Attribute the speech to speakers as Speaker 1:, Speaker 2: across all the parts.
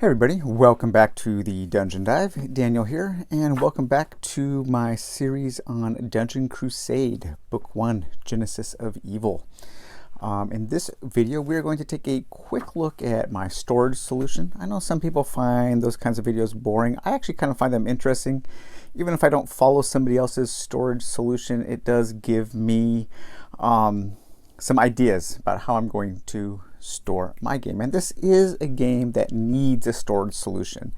Speaker 1: Hey everybody, welcome back to the Dungeon Dive. Daniel here, and welcome back to my series on Dungeon Crusade, Book 1, Genesis of Evil. In this video, we're going to take a quick look at my storage solution. I know some people find those kinds of videos boring. I actually kind of find them interesting. Even if I don't follow somebody else's storage solution, it does give me some ideas about how I'm going to store my game. And this is a game that needs a storage solution.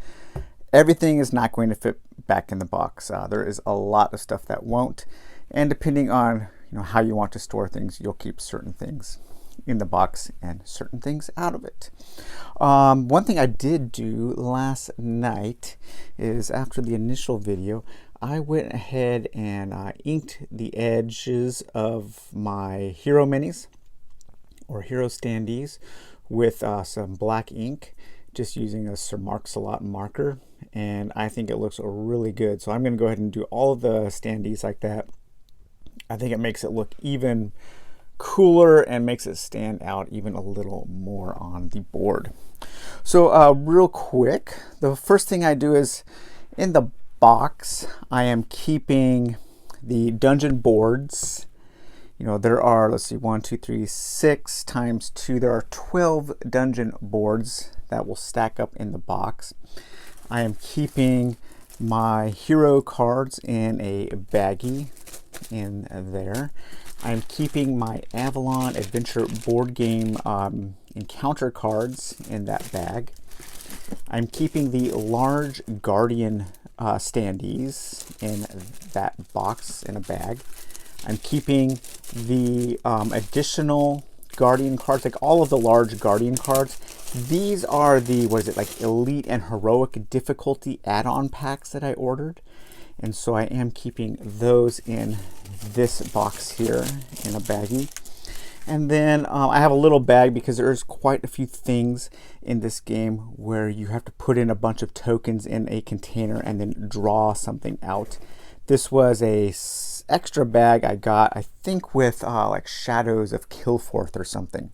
Speaker 1: Everything is not going to fit back in the box. There is a lot of stuff that won't, and depending on how you want to store things, you'll keep certain things in the box and certain things out of it. One thing I did do last night is, after the initial video, I went ahead and inked the edges of my hero minis or hero standees with some black ink, just using a Sir Mark-a-Lot marker, and I think it looks really good. So I'm going to go ahead and do all of the standees like that. I think it makes it look even cooler and makes it stand out even a little more on the board. So real quick, the first thing I do is, in the box, I am keeping the dungeon boards. There are, let's see, 1, 2, 3, 6 times 2. There are 12 dungeon boards that will stack up in the box. I am keeping my hero cards in a baggie in there. I'm keeping my Avalon Adventure board game encounter cards in that bag. I'm keeping the large Guardian standees in that box in a bag. I'm keeping the additional Guardian cards, like all of the large Guardian cards. These are the, Elite and Heroic difficulty add-on packs that I ordered. And so I am keeping those in this box here in a baggie. And then I have a little bag because there's quite a few things in this game where you have to put in a bunch of tokens in a container and then draw something out. This was a extra bag I got, I think, with like Shadows of Kilforth or something.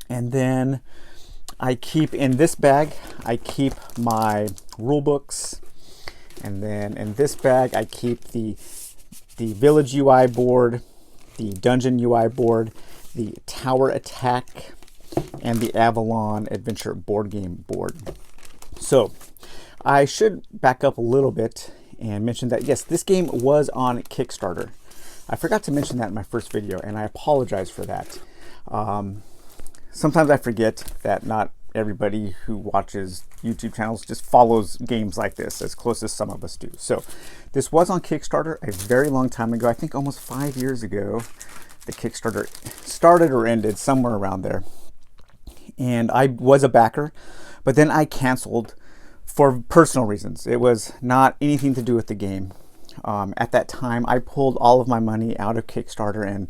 Speaker 1: And then I keep in this bag, I keep my rule books. And then in this bag, I keep the Village UI board, the Dungeon UI board, the Tower Attack, and the Avalon Adventure board game board. So I should back up a little bit and mention that, yes, this game was on Kickstarter. I forgot to mention that in my first video, and I apologize for that. Sometimes I forget that not everybody who watches YouTube channels just follows games like this as close as some of us do. So this was on Kickstarter a very long time ago. I think almost 5 years ago the Kickstarter started or ended, somewhere around there. And I was a backer, but then I canceled for personal reasons. It was not anything to do with the game. At that time, I pulled all of my money out of Kickstarter and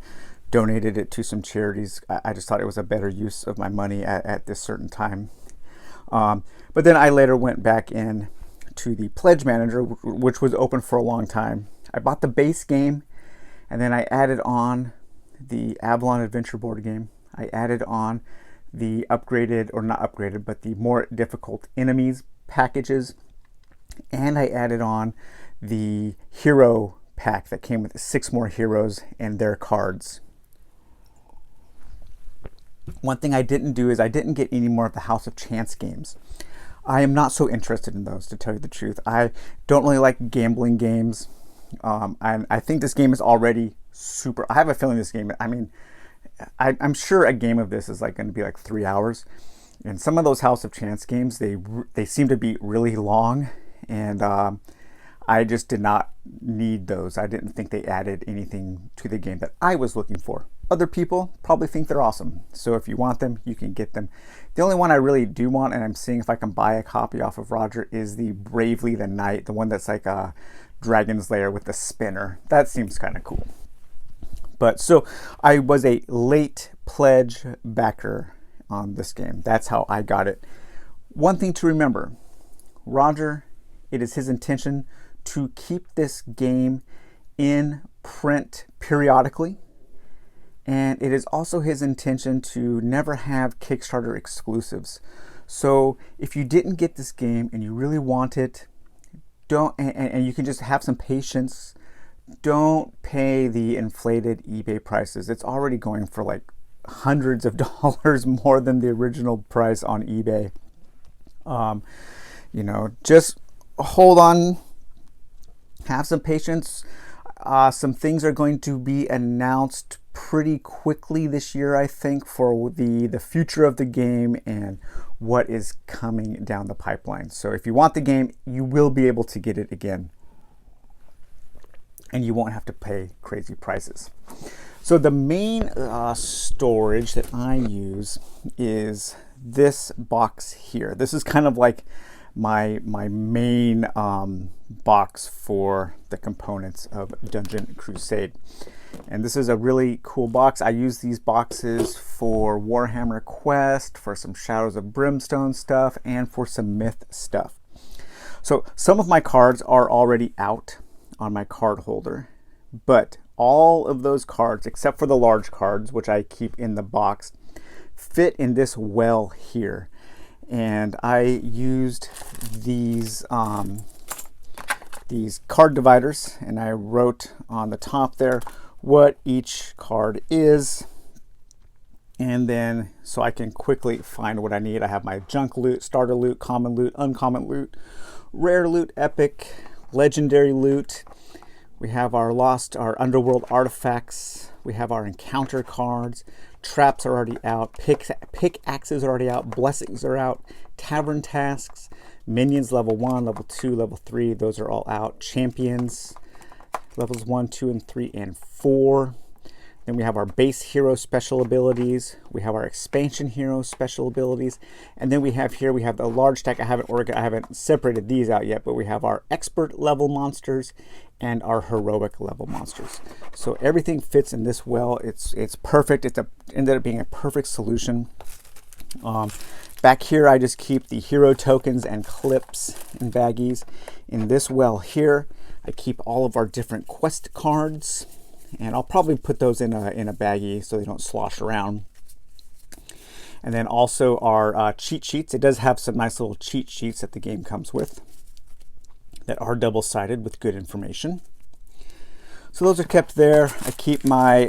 Speaker 1: donated it to some charities. I just thought it was a better use of my money at this certain time. But then I later went back in to the Pledge Manager, which was open for a long time. I bought the base game, and then I added on the Avalon Adventure board game. I added on the upgraded, or not upgraded, but the more difficult enemies packages, and I added on the hero pack that came with 6 more heroes and their cards. One thing I didn't do is I didn't get any more of the House of Chance games. I am not so interested in those, to tell you the truth. I don't really like gambling games, and I think this game is already super. I have a feeling this game, I'm sure a game of this is going to be 3 hours. And some of those House of Chance games, they seem to be really long, and I just did not need those. I didn't think they added anything to the game that I was looking for. Other people probably think they're awesome, so if you want them, you can get them. The only one I really do want, and I'm seeing if I can buy a copy off of Roger, is the Bravely the Knight, the one that's like a Dragon's Lair with the spinner. That seems kind of cool. But so I was a late pledge backer on this game. That's how I got it. One thing to remember, Roger, it is his intention to keep this game in print periodically, And it is also his intention to never have Kickstarter exclusives. So if you didn't get this game and you really want it, and you can just have some patience, don't pay the inflated eBay prices. It's already going for like hundreds of dollars more than the original price on eBay. Just hold on, have some patience. Some things are going to be announced pretty quickly this year, I think, for the future of the game and what is coming down the pipeline. So if you want the game, you will be able to get it again, and you won't have to pay crazy prices. So the main storage that I use is this box here. This is kind of like my main box for the components of Dungeon Crusade. And this is a really cool box. I use these boxes for Warhammer Quest, for some Shadows of Brimstone stuff, and for some Myth stuff. So some of my cards are already out on my card holder, but all of those cards, except for the large cards, which I keep in the box, fit in this well here. And I used these card dividers, and I wrote on the top there what each card is, and then so I can quickly find what I need. I have my junk loot, starter loot, common loot, uncommon loot, rare loot, epic, legendary loot. We have our underworld artifacts. We have our encounter cards. Traps are already out. Pickaxes are already out. Blessings are out. Tavern tasks. Minions level 1, level 2, level 3. Those are all out. Champions levels 1, 2, and 3, and 4. Then we have our base hero special abilities. We have our expansion hero special abilities. And then we have the large stack. I haven't separated these out yet, but we have our expert level monsters and our heroic level monsters. So everything fits in this well. It's perfect. It ended up being a perfect solution. Back here, I just keep the hero tokens and clips and baggies. In this well here, I keep all of our different quest cards, and I'll probably put those in a baggie so they don't slosh around. And then also our cheat sheets. It does have some nice little cheat sheets that the game comes with that are double-sided with good information. So those are kept there. I keep my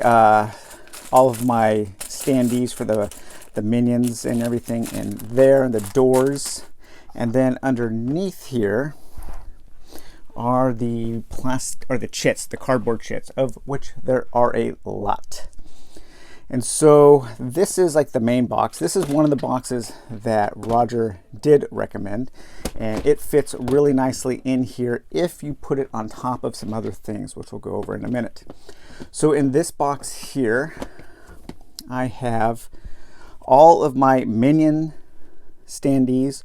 Speaker 1: all of my standees for the minions and everything in there, and the doors. And then underneath here are the chits, the cardboard chits, of which there are a lot. And so this is like the main box. This is one of the boxes that Roger did recommend, and it fits really nicely in here if you put it on top of some other things, which we'll go over in a minute. So in this box here, I have all of my minion standees,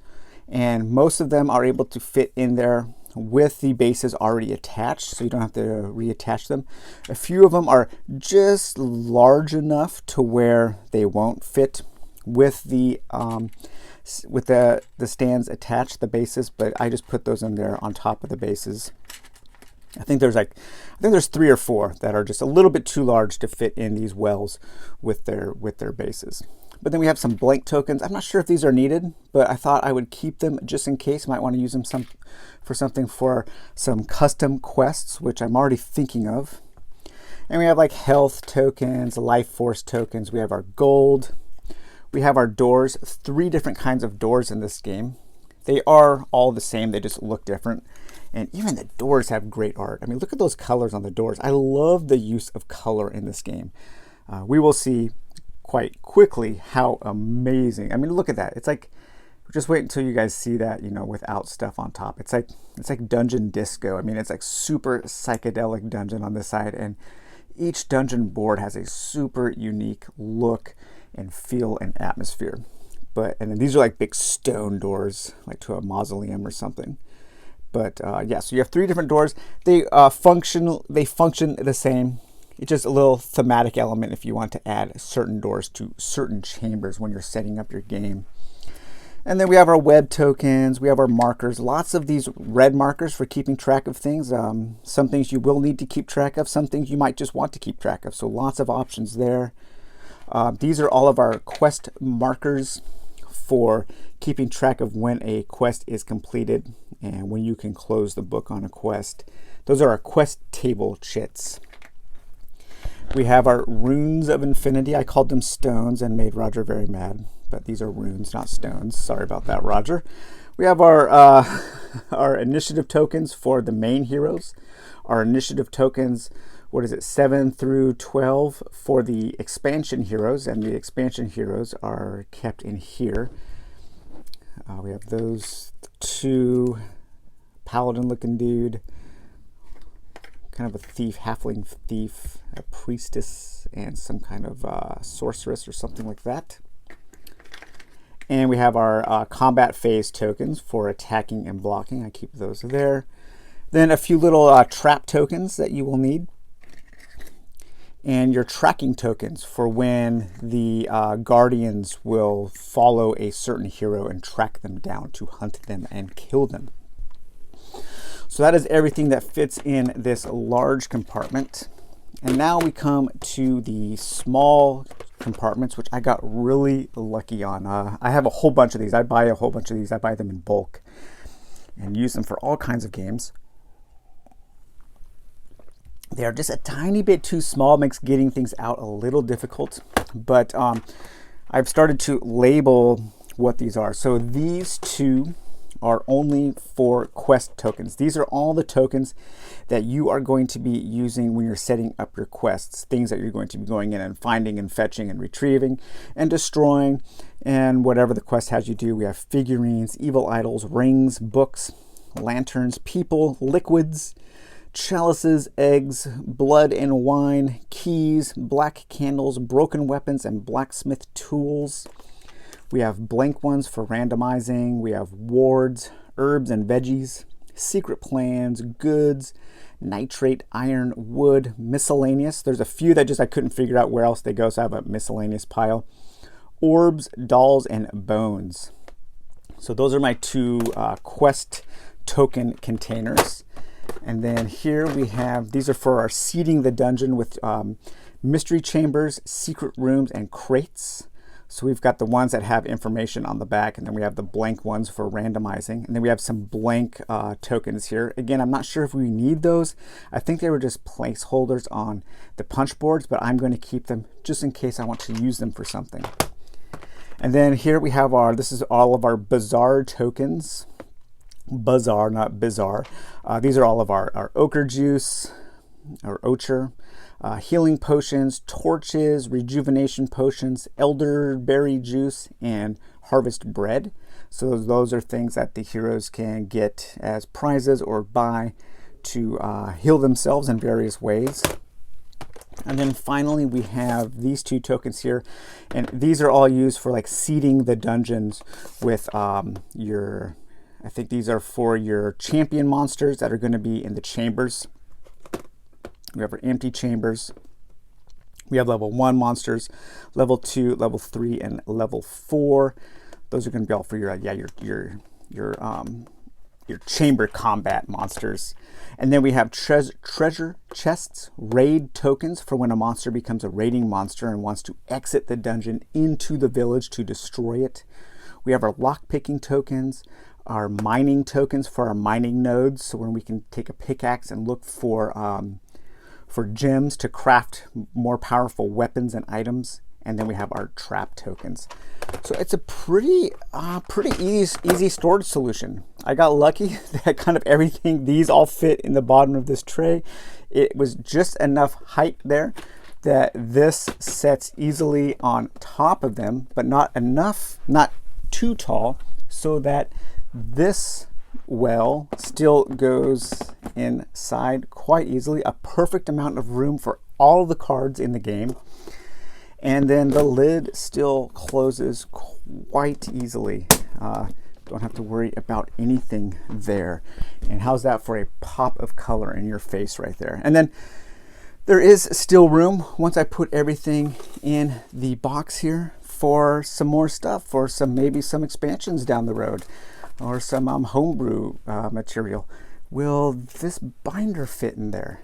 Speaker 1: and most of them are able to fit in there with the bases already attached, so you don't have to reattach them. A few of them are just large enough to where they won't fit with the stands attached, the bases, but I just put those in there on top of the bases. I think there's 3 or 4 that are just a little bit too large to fit in these wells with their bases. But then we have some blank tokens. I'm not sure if these are needed, but I thought I would keep them just in case. Might want to use them for some custom quests, which I'm already thinking of. And we have like health tokens, life force tokens. We have our gold. We have our doors. 3 different kinds of doors in this game. They are all the same. They just look different. And even the doors have great art. I mean, look at those colors on the doors. I love the use of color in this game. We will see quite quickly how amazing. I mean, look at that. It's like, just wait until you guys see that, without stuff on top. It's like dungeon disco. I mean, it's like super psychedelic dungeon on this side, and each dungeon board has a super unique look and feel and atmosphere. And then these are like big stone doors, like to a mausoleum or something. But yeah, so you have 3 different doors. They function the same. It's just a little thematic element if you want to add certain doors to certain chambers when you're setting up your game. And then we have our web tokens, we have our markers, lots of these red markers for keeping track of things. Some things you will need to keep track of, some things you might just want to keep track of. So lots of options there. These are all of our quest markers for keeping track of when a quest is completed and when you can close the book on a quest. Those are our quest table chits. We have our runes of infinity. I called them stones and made Roger very mad, but these are runes, not stones. Sorry about that, Roger. We have our our initiative tokens for the main heroes. Our initiative tokens, 7 through 12 for the expansion heroes, and the expansion heroes are kept in here. We have those two, paladin looking dude, kind of a thief, halfling thief, a priestess, and some kind of sorceress or something like that. And we have our combat phase tokens for attacking and blocking. I keep those there. Then a few little trap tokens that you will need. And your tracking tokens for when the guardians will follow a certain hero and track them down to hunt them and kill them. So that is everything that fits in this large compartment. And now we come to the small compartments, which I got really lucky on. I have a whole bunch of these. I buy a whole bunch of these. I buy them in bulk and use them for all kinds of games. They are just a tiny bit too small, makes getting things out a little difficult, but I've started to label what these are. So these two are only for quest tokens. These are all the tokens that you are going to be using when you're setting up your quests, things that you're going to be going in and finding and fetching and retrieving and destroying, and whatever the quest has you do. We have figurines, evil idols, rings, books, lanterns, people, liquids, chalices, eggs, blood and wine, keys, black candles, broken weapons, and blacksmith tools. We have blank ones for randomizing. We have wards, herbs and veggies, secret plans, goods, nitrate, iron, wood, miscellaneous. There's a few that just I couldn't figure out where else they go, so I have a miscellaneous pile. Orbs, dolls, and bones. So those are my two quest token containers. And then here we have, these are for our seeding the dungeon with mystery chambers, secret rooms, and crates. So we've got the ones that have information on the back, and then we have the blank ones for randomizing. And then we have some blank tokens here. Again, I'm not sure if we need those. I think they were just placeholders on the punch boards, but I'm going to keep them just in case I want to use them for something. And then here we have this is all of our bazaar tokens. Bazaar, not bizarre. These are all of our ochre juice, or ochre, healing potions, torches, rejuvenation potions, elderberry juice, and harvest bread. So those are things that the heroes can get as prizes or buy to heal themselves in various ways. And then finally we have these two tokens here, and these are all used for like seeding the dungeons with I think these are for your champion monsters that are going to be in the chambers. We have our empty chambers. We have level 1 monsters, level 2, level 3, and level 4. Those are going to be all for your chamber combat monsters. And then we have treasure chests, raid tokens for when a monster becomes a raiding monster and wants to exit the dungeon into the village to destroy it. We have our lockpicking tokens, our mining tokens for our mining nodes, so when we can take a pickaxe and look for gems to craft more powerful weapons and items. And then we have our trap tokens. So it's a pretty easy storage solution. I got lucky that kind of everything, these all fit in the bottom of this tray. It was just enough height there that this sets easily on top of them, but not enough, not too tall, so that this well still goes inside quite easily. A perfect amount of room for all the cards in the game. And then the lid still closes quite easily. Don't have to worry about anything there. And how's that for a pop of color in your face right there? And then there is still room once I put everything in the box here for some more stuff, for maybe some expansions down the road, or some homebrew material. Will this binder fit in there?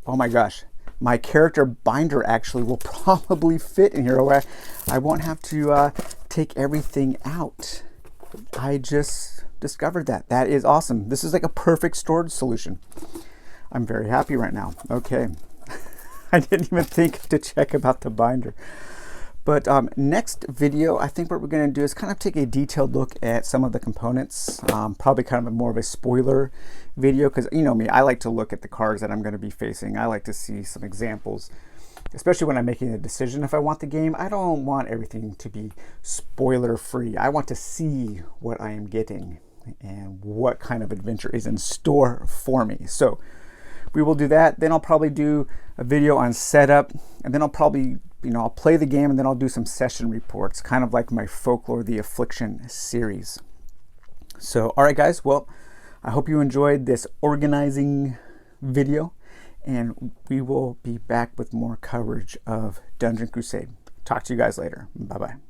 Speaker 1: Oh my gosh, my character binder actually will probably fit in here. I won't have to take everything out. I just discovered that. That is awesome. This is like a perfect storage solution. I'm very happy right now. Okay. I didn't even think to check about the binder. But next video, I think what we're going to do is kind of take a detailed look at some of the components. Probably kind of more of a spoiler video, because you know me, I like to look at the cards that I'm going to be facing. I like to see some examples, especially when I'm making a decision if I want the game. I don't want everything to be spoiler free. I want to see what I am getting and what kind of adventure is in store for me. So we will do that. Then I'll probably do a video on setup, and then I'll probably, I'll play the game, and then I'll do some session reports, kind of like my Folklore the Affliction series. So, all right, guys. Well, I hope you enjoyed this organizing video, and we will be back with more coverage of Dungeon Crusade. Talk to you guys later. Bye-bye.